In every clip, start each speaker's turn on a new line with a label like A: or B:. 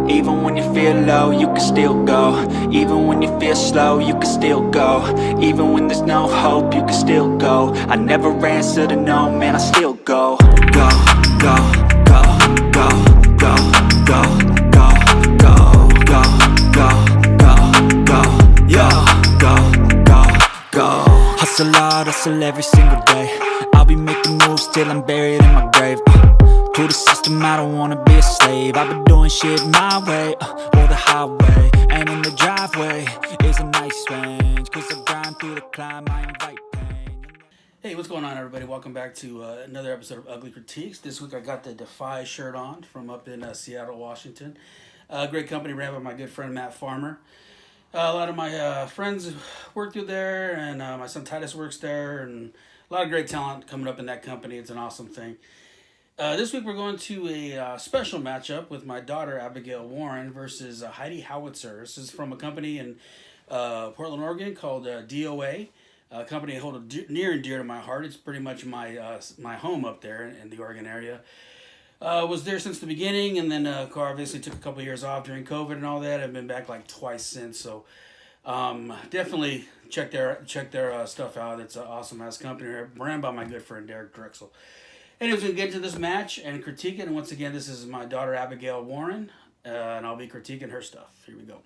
A: Even when you feel low, you can still go. Even when you feel slow, you can still go. Even when there's no hope, you can still go. I never answer to no, man, I still go. Go, go, go, go, go, go, go, go, go, go, go, go, yo, go, go, go. Hustle hard, hustle every single day. I'll be making moves till I'm buried in my grave. To the system, I don't wanna be a slave. I've been doing shit my way, or the highway. And in the driveway is a nice range, 'cause I grind through the climb, I invite pain.
B: Hey, what's going on, everybody? Welcome back to another episode of Ugly Critiques. This week I got the Defy shirt on from up in Seattle, Washington. Great company ran by my good friend Matt Farmer. A lot of my friends work through there, and my son Titus works there, and a lot of great talent coming up in that company. It's an awesome thing. This week we're going to a special matchup with my daughter Abigail Warren versus Heidi Howitzer. This is from a company in Portland, Oregon called DOA. A company I hold near and dear to my heart. It's pretty much my home up there in the Oregon area. Was there since the beginning, and then obviously took a couple of years off during COVID and all that. I've been back like twice since, so definitely check their stuff out. It's an awesome ass company ran by my good friend Derek Drexel. Anyways, we'll get into this match and critique it. And once again, this is my daughter Abigail Warren, and I'll be critiquing her stuff. Here we go.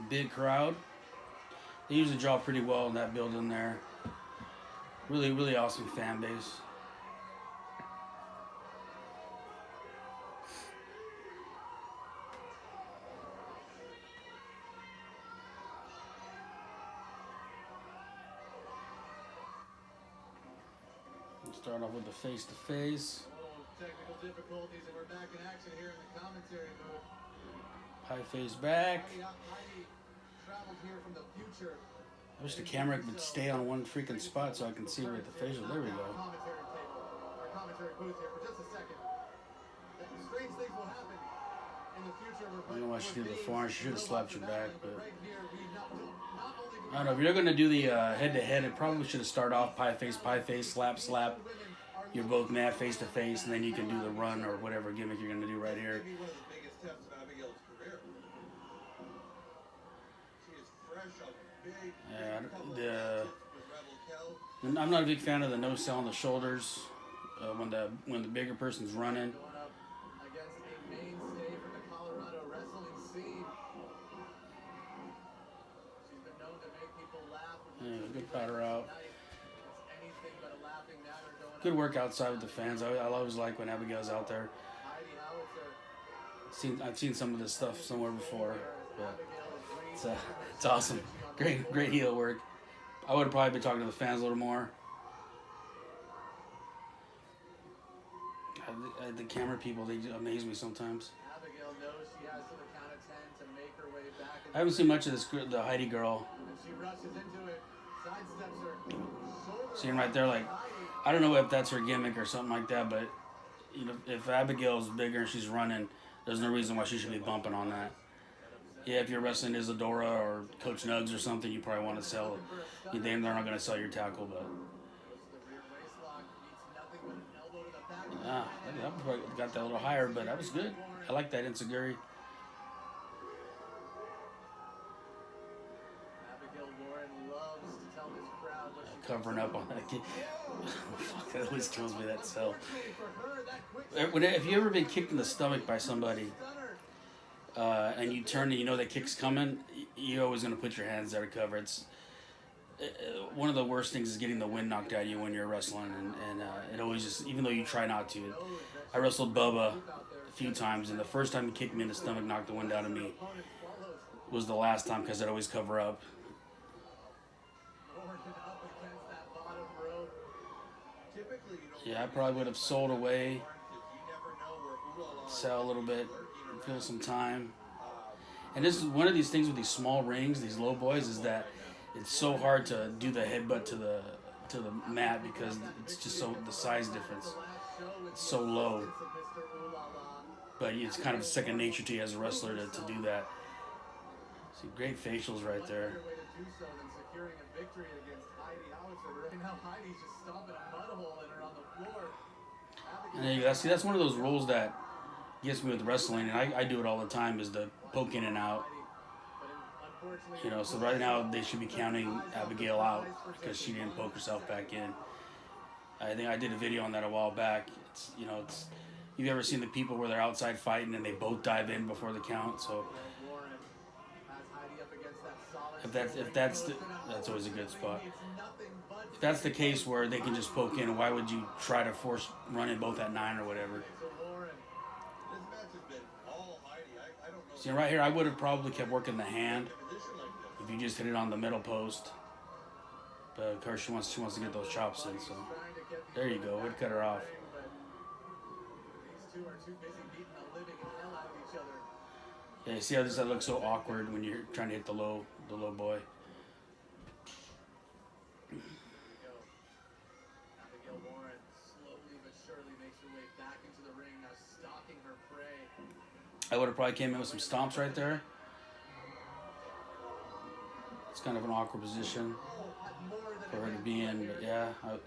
B: Big crowd. They usually draw pretty well in that building there. Really, really awesome fan base. Start off with the face-to-face.
C: Technical difficulties, and we're back in action here in the commentary booth.
B: High face back.
C: Heidi traveled here from the future.
B: I wish the camera would stay on one freaking spot so I can see right the facial. There we go.
C: Our commentary booth here for just a second. Strange things will happen in the future.
B: I don't know why she did it before. She should have slapped your back, but I don't know. If you're going to do the head-to-head, it probably should have started off pie face, slap. You're both mad face-to-face, and then you can do the run or whatever gimmick you're going to do right here. Yeah, I'm not a big fan of the no sell on the shoulders when the bigger person's running. Yeah, good powder out. Good work outside with the fans. I always like when Abigail's out there. I've seen some of this stuff somewhere before, but it's awesome. Great heel work. I would have probably been talking to the fans a little more. The camera people, they amaze me sometimes. I haven't seen much of the Heidi girl. Seeing right there, like, I don't know if that's her gimmick or something like that, but you know, if Abigail's bigger and she's running, there's no reason why she should be bumping on that. Yeah, if you're wrestling Isadora or Coach Nugs or something, you probably want to sell. They're not going to sell your tackle, but I probably got that a little higher, but that was good. I like that Inseguri. Covering up on that kid. Fuck, that always kills me, that sell. If you ever been kicked in the stomach by somebody and you turn and you know that kick's coming, you're always going to put your hands there to cover. It's one of the worst things is getting the wind knocked out of you when you're wrestling, and it always just, even though you try not to. I wrestled Bubba a few times, and the first time he kicked me in the stomach, knocked the wind out of me, was the last time because I'd always cover up. Yeah, I probably would have sold away, sell a little bit, fill some time. And this is one of these things with these small rings, these low boys, is that it's so hard to do the headbutt to the mat because it's just so the size difference. It's so low. But it's kind of second nature to you as a wrestler to do that. See, great facials right there.
C: Howitzer. Right now, Heidi's just stomping a mud hole in her on the floor.
B: And there you go. See, that's one of those rules that gets me with wrestling, and I do it all the time, is the poke in and out. You know, so right now they should be counting Abigail out because she didn't poke herself back in. I think I did a video on that a while back. It's, you know, it's, you've ever seen the people where they're outside fighting and they both dive in before the count? So that's always a good spot. If that's the case where they can just poke in, why would you try to force run in both at 9 or whatever? See, right here, I would have probably kept working the hand if you just hit it on the middle post. But of course, she wants to get those chops in. So there you go. Way to cut her off.
C: These two are too busy beating the living hell out of each other.
B: Yeah, you see how this looks so awkward when you're trying to hit the low boy.
C: Abigail Warren slowly but surely makes her way back into the ring, now stalking her prey.
B: I would have probably came in with some stomps right there. It's kind of an awkward position for her to be in, but yeah, I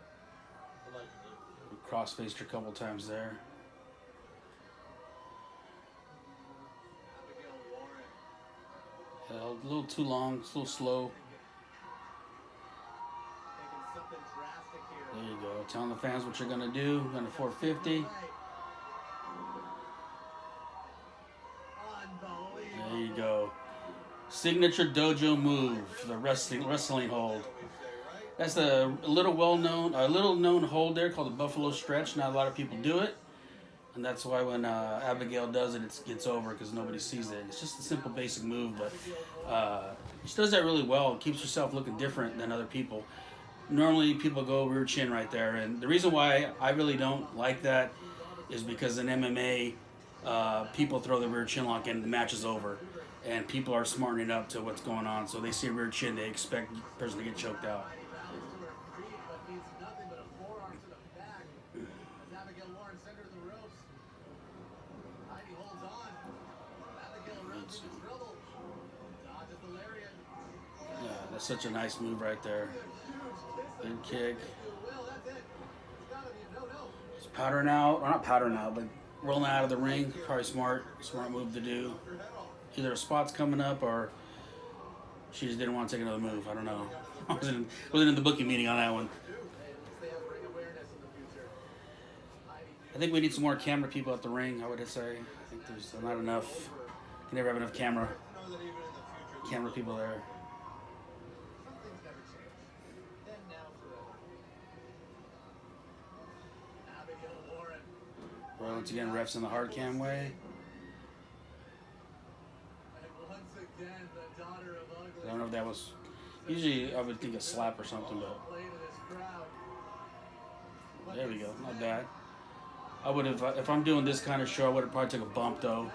B: cross-faced her a couple times there.
C: Abigail Warren
B: A little too long, a little slow.
C: taking something drastic here.
B: There you go. Telling the fans what you're gonna do. Gonna 450.
C: Unbelievable.
B: There you go. Signature dojo move, the wrestling hold. That's a little known hold there called the Buffalo Stretch. Not a lot of people do it, and that's why when Abigail does it, it gets over because nobody sees it. It's just a simple, basic move, but she does that really well. It keeps herself looking different than other people. Normally, people go rear chin right there, and the reason why I really don't like that is because in MMA, people throw the rear chin lock and the match is over, and people are smartening up to what's going on. So they see a rear chin, they expect the person to get choked out.
C: But needs nothing but a forearm to the back. As Abigail Warren center of the ropes. Heidi holds on. Abigail runs into trouble. Dodges the lariat.
B: Yeah, that's such a nice move right there. Good kick.
C: Well, that's it. It's gotta be a no-no.
B: Just powdering out, or not powdering out, but rolling out of the ring. Probably smart move to do. Either a spot's coming up or she just didn't want to take another move. I don't know. I wasn't in the booking meeting on that one.
C: They have ring awareness in the future.
B: I think we need some more camera people at the ring, I would say. I think there's not enough. You never have enough camera people there.
C: Some things never change. Then, now, forever. Abigail Warren.
B: Well, once again, refs in the hard cam way.
C: And once again, the daughter of ugly.
B: I don't know if that was. Usually, I would think a slap or something, but
C: Play to this crowd.
B: there we go. Not bad. I would have, if I'm doing this kind of show, I would have probably took a bump though.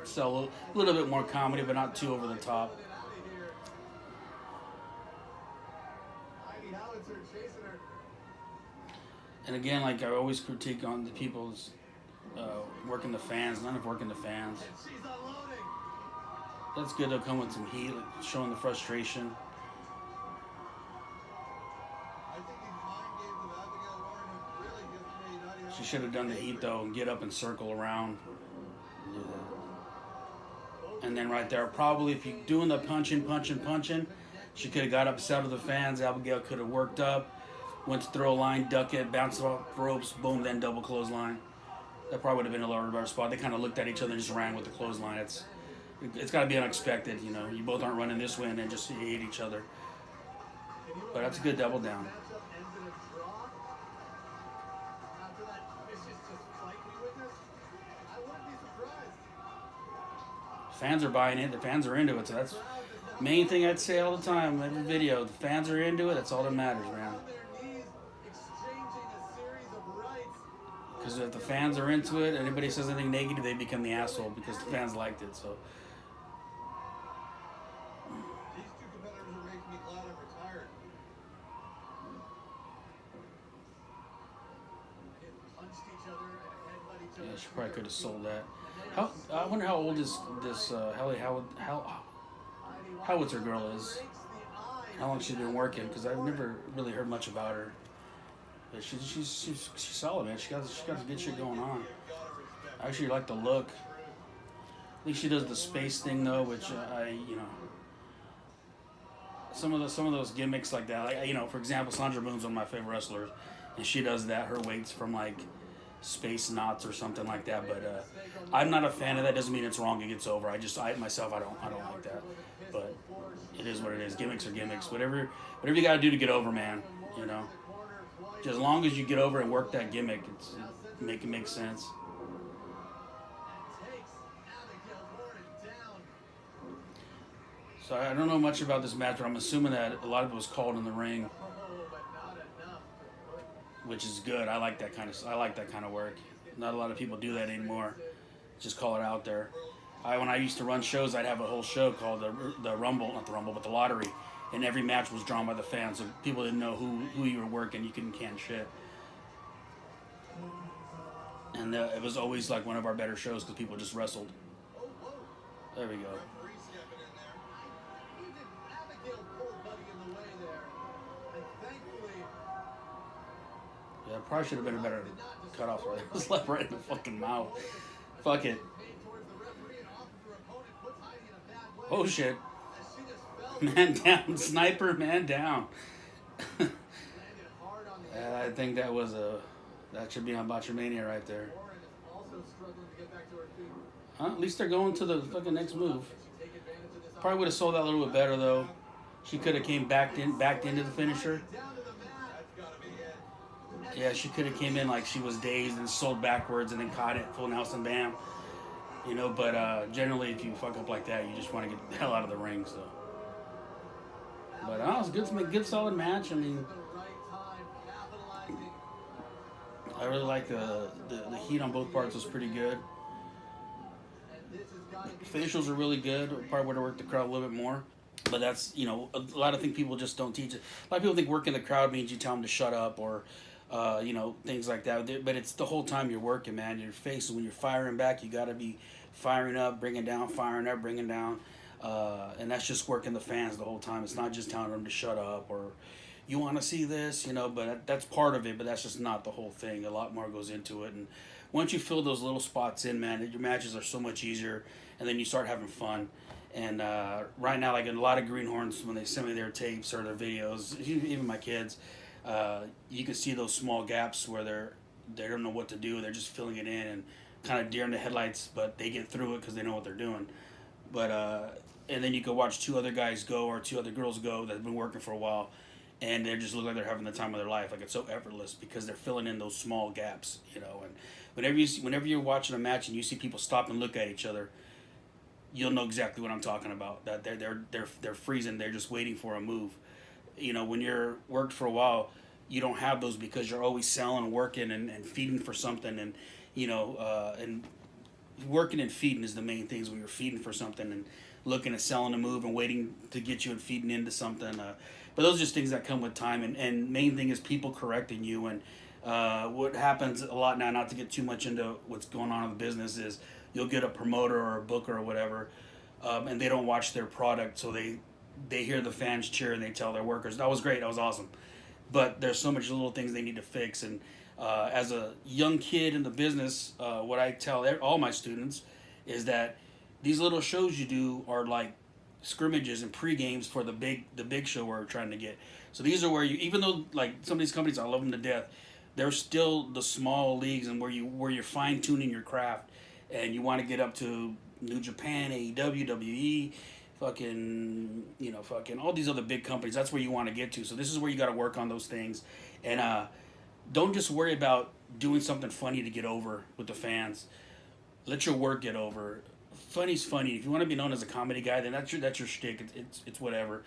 B: Sell a little bit more comedy, but not too over the top.
C: Heidi Howitzer chasing her.
B: And again, like I always critique on the people's working the fans. None of working the fans.
C: And she's unloading.
B: That's good. They'll come with some heat, like showing the frustration.
C: I think these mind games with Abigail Warren have really just made Heidi
B: She should have done the heat though and get up and circle around. Do that. And then right there, probably if you're doing the punching, she could have got upset with the fans. Abigail could have worked up, went to throw a line, duck it, bounce off ropes, boom, then double clothesline. That probably would have been a lower better spot. They kind of looked at each other and just ran with the clothesline. It's got to be unexpected, you know. You both aren't running this way and then just hate each other. But that's a good double down.
C: matchup ends in a draw. After that vicious just fight we witnessed, I wouldn't be surprised.
B: Fans are buying it. The fans are into it. So that's the main thing I'd say all the time, every video. The fans are into it. That's all that matters, man.
C: On their knees, exchanging a series of rights.
B: Because if the fans are into it, anybody says anything negative, they become the asshole because the fans liked it. So
C: These two competitors are making me glad I'm retired. They punched each other and headbutt each other.
B: yeah, she probably could have sold that. I wonder how old this Heidi Howitzer girl is. how long she's been working, because I've never really heard much about her. But she's solid, man. She got good shit going on. I actually like the look. I think she does the space thing though, which some of those gimmicks like that. Like, for example, Sandra Moon's one of my favorite wrestlers, and she does that. Her weights from like space knots or something like that. But I'm not a fan of that. Doesn't mean it's wrong. It gets over. I don't like that. But it is what it is. Gimmicks are gimmicks. Whatever you got to do to get over, man. Just as long as you get over and work that gimmick, make it make sense. So I don't know much about this match, but I'm assuming that a lot of it was called in the ring, which is good. I like that kind of work. Not a lot of people do that anymore. Just call it out there. When I used to run shows, I'd have a whole show called the Rumble, not the Rumble, but the Lottery, and every match was drawn by the fans, so people didn't know who you were working. You couldn't can shit. And it was always like one of our better shows because people just wrestled. There we go. Yeah, probably should have been a better cutoff right there. It was left right in the fucking mouth. Fuck it. Oh shit. Man down. Sniper, man down. I think that should be on Botchamania right there. Huh? At least they're going to the fucking next move. Probably would have sold that a little bit better though. She could have came backed into the finisher. Yeah, she could have came in like she was dazed and sold backwards and then caught it full Nelson Bam. But generally if you fuck up like that, you just want to get the hell out of the ring. So, but it was good solid match. I mean, I really like the heat on both parts was pretty good. Facials are really good. Probably would have worked the crowd a little bit more. But that's, a lot of things people just don't teach it. A lot of people think working the crowd means you tell them to shut up or, things like that. But it's the whole time you're working, man. Your face, when you're firing back, you got to be firing up, bringing down, firing up, bringing down. And that's just working the fans the whole time. It's not just telling them to shut up or you want to see this, but that's part of it. But that's just not the whole thing. A lot more goes into it. And once you fill those little spots in, man, your matches are so much easier. And then you start having fun. And right now, like a lot of greenhorns, when they send me their tapes or their videos, even my kids, you can see those small gaps where they don't know what to do. They're just filling it in and kind of deer in the headlights, but they get through it because they know what they're doing. But and then you can watch two other guys go or two other girls go that have been working for a while, and they just look like they're having the time of their life. Like it's so effortless because they're filling in those small gaps, And whenever you're watching a match and you see people stop and look at each other, you'll know exactly what I'm talking about. That they're freezing. They're just waiting for a move. When you're worked for a while, you don't have those because you're always selling, working, and feeding for something. And and working and feeding is the main things when you're feeding for something and looking at selling a move and waiting to get you and feeding into something. But those are just things that come with time. And main thing is people correcting you. And what happens a lot now, not to get too much into what's going on in the business, is you'll get a promoter or a booker or whatever, and they don't watch their product, so they hear the fans cheer and they tell their workers, that was great, that was awesome. But there's so much little things they need to fix. And as a young kid in the business, what I tell all my students is that these little shows you do are like scrimmages and pre-games for the big show we're trying to get. So these are where even though like some of these companies, I love them to death, they're still the small leagues and where you're fine-tuning your craft. And you want to get up to New Japan, AEW, WWE, fucking all these other big companies. That's where you want to get to. So this is where you got to work on those things. And don't just worry about doing something funny to get over with the fans. Let your work get over. Funny's funny. If you want to be known as a comedy guy, then that's your shtick. It's whatever.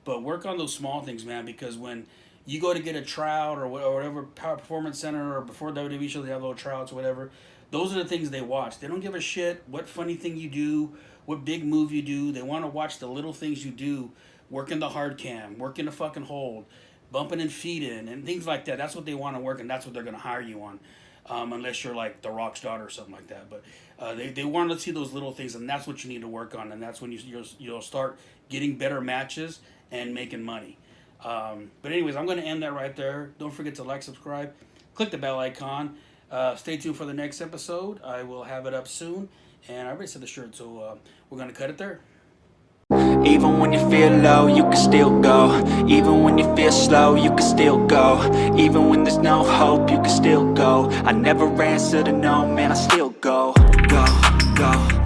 B: But work on those small things, man, because when you go to get a tryout or whatever, Power Performance Center or before WWE show, they have little tryouts or whatever. Those are the things they watch. They don't give a shit what funny thing you do, what big move you do. They want to watch the little things you do, working the hard cam, working the fucking hold, bumping and feeding, and things like that. That's what they want to work, and that's what they're going to hire you on. unless you're like the Rock's daughter or something like that. But they want to see those little things, and that's what you need to work on, and that's when you'll start getting better matches and making money. But anyways, I'm going to end that right there. Don't forget to like, subscribe, click the bell icon. Stay tuned for the next episode. I will have it up soon, and I already said the shirt, so we're going to cut it there.
A: Even when you feel low, you can still go. Even when you feel slow, you can still go. Even when there's no hope, you can still go. I never answer to no, man, I still go. Go, go.